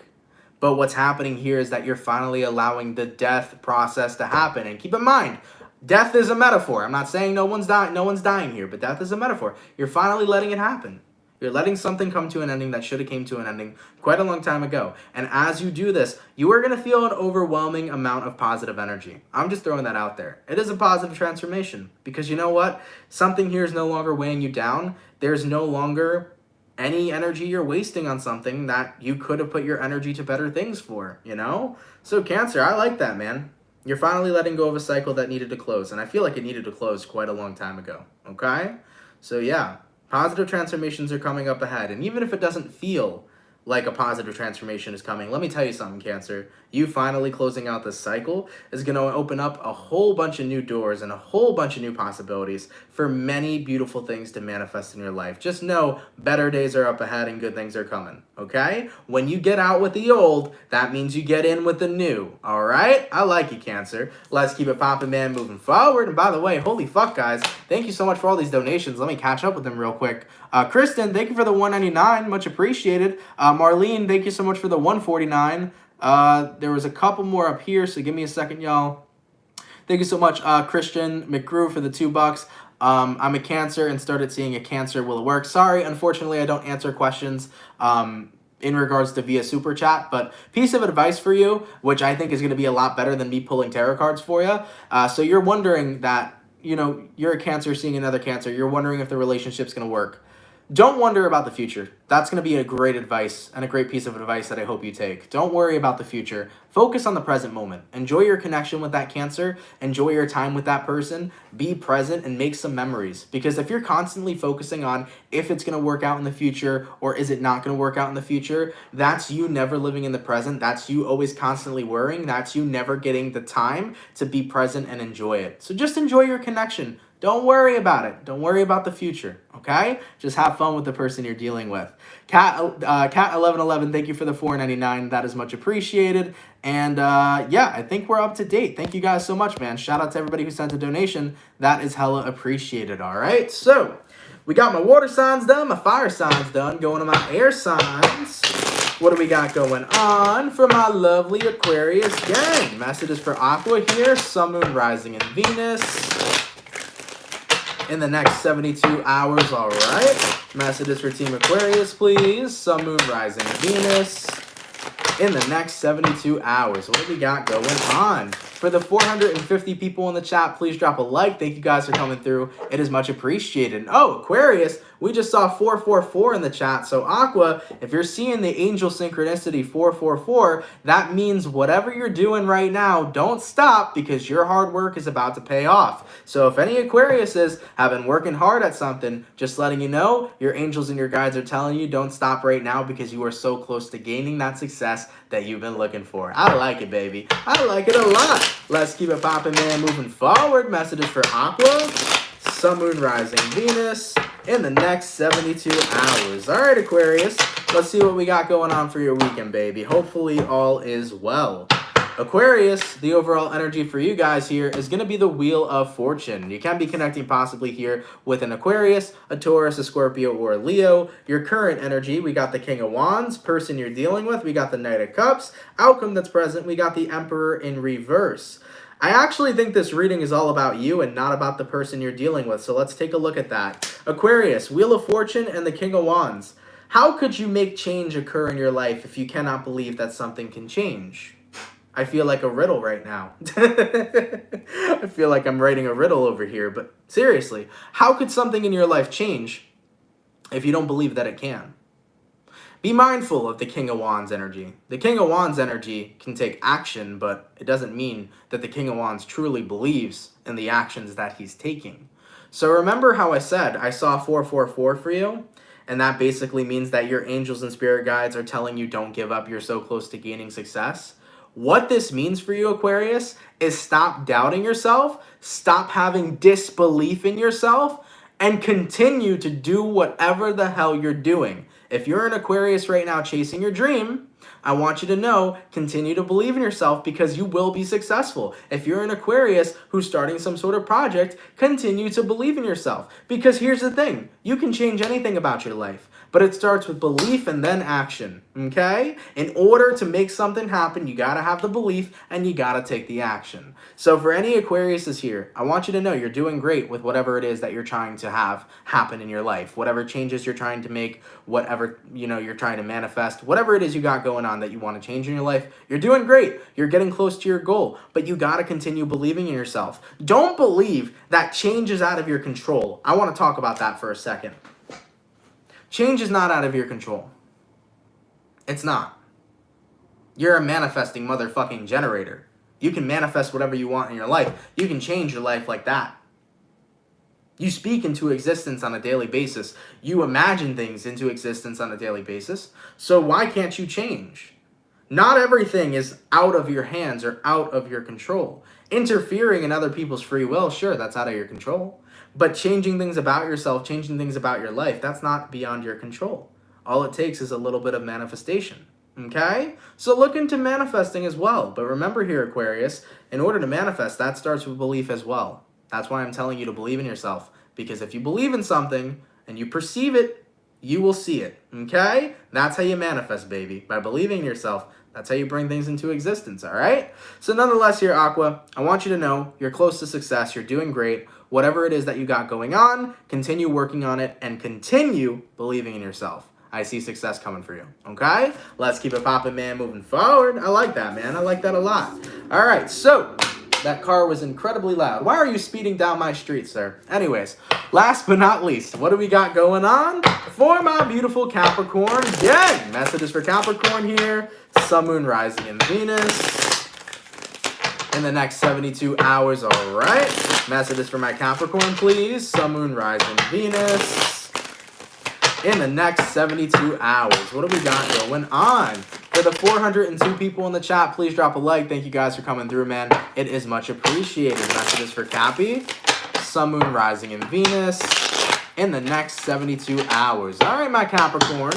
S1: But what's happening here is that you're finally allowing the death process to happen. And keep in mind, death is a metaphor. I'm not saying no one's dying here, but death is a metaphor. You're finally letting it happen. You're letting something come to an ending that should have came to an ending quite a long time ago. And as you do this, you are going to feel an overwhelming amount of positive energy. I'm just throwing that out there. It is a positive transformation because you know what? Something here is no longer weighing you down. There's no longer any energy you're wasting on something that you could have put your energy to better things for, you know? So Cancer, I like that, man. You're finally letting go of a cycle that needed to close, and I feel like it needed to close quite a long time ago, okay? So yeah, positive transformations are coming up ahead, and even if it doesn't feel like a positive transformation is coming, let me tell you something, Cancer. You finally closing out this cycle is going to open up a whole bunch of new doors and a whole bunch of new possibilities for many beautiful things to manifest in your life. Just know better days are up ahead and good things are coming, okay? When you get out with the old, that means you get in with the new, all right? I like you, Cancer. Let's keep it popping, man, moving forward. And by the way, holy fuck, guys, thank you so much for all these donations. Let me catch up with them real quick. Kristen, thank you for the $1.99, much appreciated. Marlene, thank you so much for the $1.49. There was a couple more up here, so give me a second, y'all. Thank you so much, Christian McGrew, for the $2. I'm a Cancer and started seeing a Cancer. Will it work? Sorry, unfortunately, I don't answer questions in regards to via super chat, but piece of advice for you, which I think is going to be a lot better than me pulling tarot cards for you. So you're wondering that, you know, you're a Cancer seeing another Cancer. You're wondering if the relationship's going to work. Don't wonder about the future. That's going to be a great advice and a great piece of advice that I hope you take. Don't worry about the future. Focus on the present moment. Enjoy your connection with that Cancer. Enjoy your time with that person. Be present and make some memories. Because if you're constantly focusing on if it's going to work out in the future or is it not going to work out in the future, that's you never living in the present. That's you always constantly worrying. That's you never getting the time to be present and enjoy it. So just enjoy your connection. Don't worry about it. Don't worry about the future, okay? Just have fun with the person you're dealing with. Cat1111, thank you for the $4.99. That is much appreciated. And yeah, I think we're up to date. Thank you guys so much, man. Shout out to everybody who sent a donation. That is hella appreciated, all right? So we got my water signs done, my fire signs done, going to my air signs. What do we got going on for my lovely Aquarius gang? Messages for Aqua here, Sun, Moon, Rising, and Venus in the next 72 hours, all right? Messages for Team Aquarius, please. Sun, Moon, Rising, Venus in the next 72 hours. What do we got going on? For the 450 people in the chat, please drop a like. Thank you guys for coming through. It is much appreciated. Oh, Aquarius, we just saw 444 in the chat. So Aqua, if you're seeing the angel synchronicity 444, that means whatever you're doing right now, don't stop because your hard work is about to pay off. So if any Aquariuses have been working hard at something, just letting you know, your angels and your guides are telling you don't stop right now because you are so close to gaining that success that you've been looking for. I like it, baby. I like it a lot. Let's keep it popping, man. Moving forward, messages for Aqua, Sun, Moon, Rising, Venus in the next 72 hours. All right, Aquarius, let's see what we got going on for your weekend, baby. Hopefully all is well. Aquarius, the overall energy for you guys here is going to be the Wheel of Fortune. You can be connecting possibly here with an Aquarius, a Taurus, a Scorpio, or a Leo. Your current energy, we got the King of Wands. Person you're dealing with, we got the Knight of Cups. Outcome that's present, we got the Emperor in reverse. I actually think this reading is all about you and not about the person you're dealing with, so let's take a look at that. Aquarius, Wheel of Fortune and the King of Wands. How could you make change occur in your life if you cannot believe that something can change? I feel like a riddle right now. I feel like I'm writing a riddle over here, but seriously, how could something in your life change if you don't believe that it can? Be mindful of the King of Wands energy. The King of Wands energy can take action, but it doesn't mean that the King of Wands truly believes in the actions that he's taking. So remember how I said I saw 444 for you? And that basically means that your angels and spirit guides are telling you don't give up, you're so close to gaining success. What this means for you, Aquarius, is stop doubting yourself, stop having disbelief in yourself, and continue to do whatever the hell you're doing. If you're an Aquarius right now chasing your dream, I want you to know, continue to believe in yourself because you will be successful. If you're an Aquarius who's starting some sort of project, continue to believe in yourself. Because here's the thing, you can change anything about your life, but it starts with belief and then action, okay? In order to make something happen, you gotta have the belief and you gotta take the action. So for any Aquariuses here, I want you to know you're doing great with whatever it is that you're trying to have happen in your life. Whatever changes you're trying to make, whatever, you're trying to manifest, whatever it is you got going on that you want to change in your life, you're doing great. You're getting close to your goal, but you got to continue believing in yourself. Don't believe that change is out of your control. I want to talk about that for a second. Change is not out of your control. It's not. You're a manifesting motherfucking generator. You can manifest whatever you want in your life. You can change your life like that. You speak into existence on a daily basis. You imagine things into existence on a daily basis. So why can't you change? Not everything is out of your hands or out of your control. Interfering in other people's free will, sure, that's out of your control. But changing things about yourself, changing things about your life, that's not beyond your control. All it takes is a little bit of manifestation. Okay? So look into manifesting as well. But remember here, Aquarius, in order to manifest, that starts with belief as well. That's why I'm telling you to believe in yourself. Because if you believe in something and you perceive it, you will see it. Okay? That's how you manifest, baby. By believing in yourself, that's how you bring things into existence, all right? So nonetheless here, Aqua, I want you to know you're close to success. You're doing great. Whatever it is that you got going on, continue working on it and continue believing in yourself. I see success coming for you, okay? Let's keep it popping, man, moving forward. I like that, man. I like that a lot. All right, so that car was incredibly loud. Why are you speeding down my street, sir? Anyways, last but not least, what do we got going on for my beautiful Capricorn? Gang, messages for Capricorn here. Sun, Moon, Rising, and Venus in the next 72 hours, all right? Messages for my Capricorn, please. Sun, Moon, Rising, Venus in the next 72 hours. What do we got going on? For the 402 people in the chat, please drop a like. Thank you guys for coming through, man. It is much appreciated. Messages for Cappy. Sun, Moon, Rising, and Venus in the next 72 hours. All right, my Capricorn.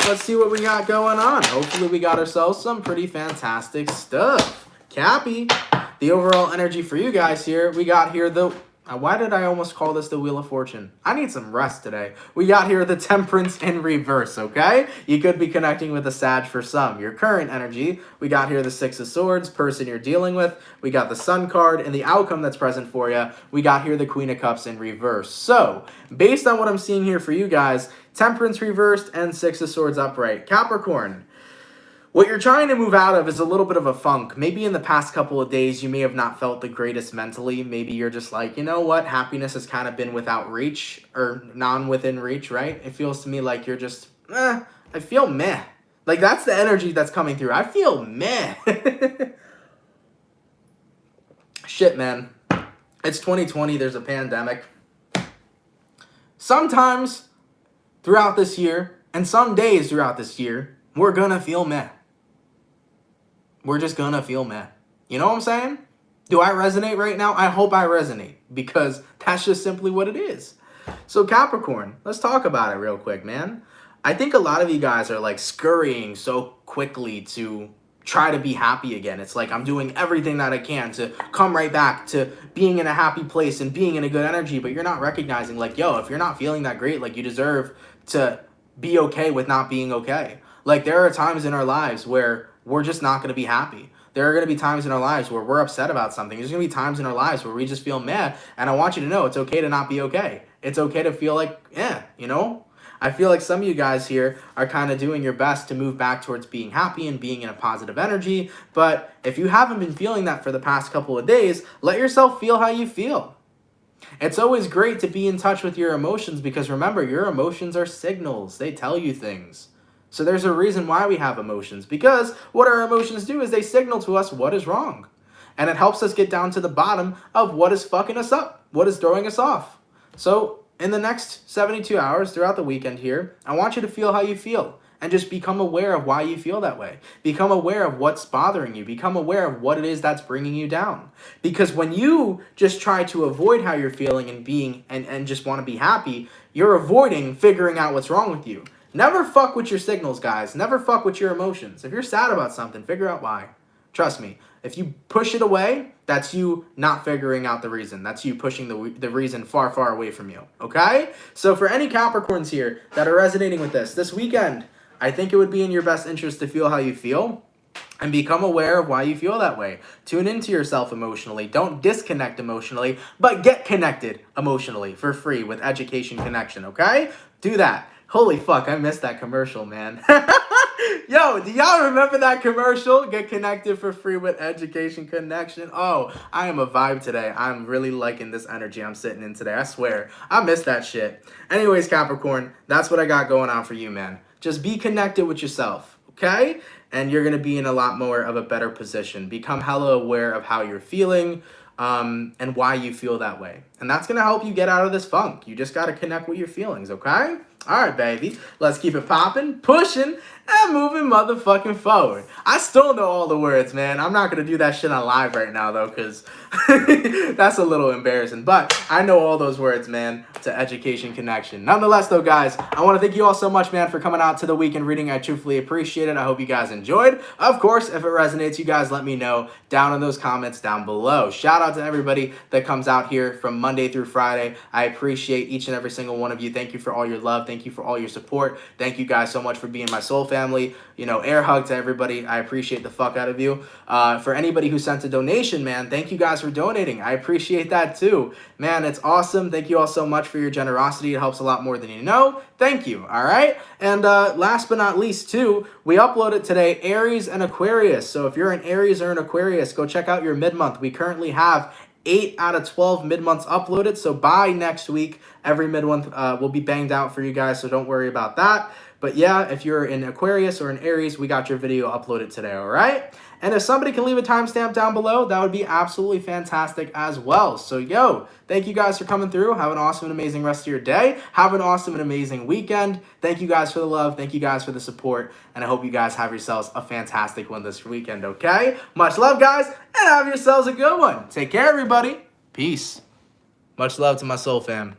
S1: Let's see what we got going on. Hopefully we got ourselves some pretty fantastic stuff. Cappy, the overall energy for you guys here. We got here the... why did I almost call this the Wheel of Fortune? I need some rest today. We got here the Temperance in reverse, okay? You could be connecting with a Sag for some. Your current energy, we got here the Six of Swords, person you're dealing with. We got the Sun card and the outcome that's present for you. We got here the Queen of Cups in reverse. So, based on what I'm seeing here for you guys, Temperance reversed and Six of Swords upright. Capricorn, what you're trying to move out of is a little bit of a funk. Maybe in the past couple of days, you may have not felt the greatest mentally. Maybe you're just like, you know what? Happiness has kind of been without reach or non-within reach, right? It feels to me like you're just, I feel meh. Like that's the energy that's coming through. I feel meh. Shit, man. It's 2020. There's a pandemic. Sometimes throughout this year and some days throughout this year, we're gonna feel meh. We're just gonna feel meh. You know what I'm saying? Do I resonate right now? I hope I resonate because that's just simply what it is. So Capricorn, let's talk about it real quick, man. I think a lot of you guys are like scurrying so quickly to try to be happy again. It's like I'm doing everything that I can to come right back to being in a happy place and being in a good energy, but you're not recognizing like, yo, if you're not feeling that great, like you deserve to be okay with not being okay. Like there are times in our lives where we're just not going to be happy. There are going to be times in our lives where we're upset about something. There's going to be times in our lives where we just feel mad. And I want you to know it's okay to not be okay. It's okay to feel like, you know? I feel like some of you guys here are kind of doing your best to move back towards being happy and being in a positive energy. But if you haven't been feeling that for the past couple of days, let yourself feel how you feel. It's always great to be in touch with your emotions because remember, your emotions are signals. They tell you things. So there's a reason why we have emotions because what our emotions do is they signal to us what is wrong. And it helps us get down to the bottom of what is fucking us up, what is throwing us off. So in the next 72 hours throughout the weekend here, I want you to feel how you feel and just become aware of why you feel that way. Become aware of what's bothering you. Become aware of what it is that's bringing you down. Because when you just try to avoid how you're feeling and being and just want to be happy, you're avoiding figuring out what's wrong with you. Never fuck with your signals, guys. Never fuck with your emotions. If you're sad about something, figure out why. Trust me. If you push it away, that's you not figuring out the reason. That's you pushing the reason far, far away from you. Okay? So for any Capricorns here that are resonating with this weekend, I think it would be in your best interest to feel how you feel and become aware of why you feel that way. Tune into yourself emotionally. Don't disconnect emotionally, but get connected emotionally for free with Education Connection, okay? Do that. Holy fuck, I missed that commercial, man. Yo, do y'all remember that commercial? Get connected for free with Education Connection. Oh, I am a vibe today. I'm really liking this energy I'm sitting in today. I swear. I missed that shit. Anyways, Capricorn, that's what I got going on for you, man. Just be connected with yourself, okay? And you're going to be in a lot more of a better position. Become hella aware of how you're feeling, and why you feel that way. And that's going to help you get out of this funk. You just got to connect with your feelings, okay? All right, baby. Let's keep it popping, pushing, and moving motherfucking forward. I still know all the words, man. I'm not going to do that shit on live right now, though, because that's a little embarrassing. But I know all those words, man, to Education Connection. Nonetheless, though, guys, I want to thank you all so much, man, for coming out to the weekend reading. I truthfully appreciate it. I hope you guys enjoyed. Of course, if it resonates, you guys let me know down in those comments down below. Shout out to everybody that comes out here from Monday through Friday. I appreciate each and every single one of you. Thank you for all your love. Thank you for all your support. Thank you guys so much for being my soul family. You know, air hug to everybody. I appreciate the fuck out of you. For anybody who sent a donation, man, thank you guys for donating. I appreciate that too. Man, it's awesome. Thank you all so much for your generosity. It helps a lot more than you know. Thank you. All right. And last but not least, too, we uploaded today Aries and Aquarius. So if you're an Aries or an Aquarius, go check out your mid-month. We currently have 8 out of 12 mid-months uploaded. So by next week, every mid-month will be banged out for you guys. So don't worry about that. But yeah, if you're an Aquarius or an Aries, we got your video uploaded today, all right? And if somebody can leave a timestamp down below, that would be absolutely fantastic as well. So, yo, thank you guys for coming through. Have an awesome and amazing rest of your day. Have an awesome and amazing weekend. Thank you guys for the love. Thank you guys for the support. And I hope you guys have yourselves a fantastic one this weekend, okay? Much love, guys, and have yourselves a good one. Take care, everybody. Peace. Much love to my soul fam.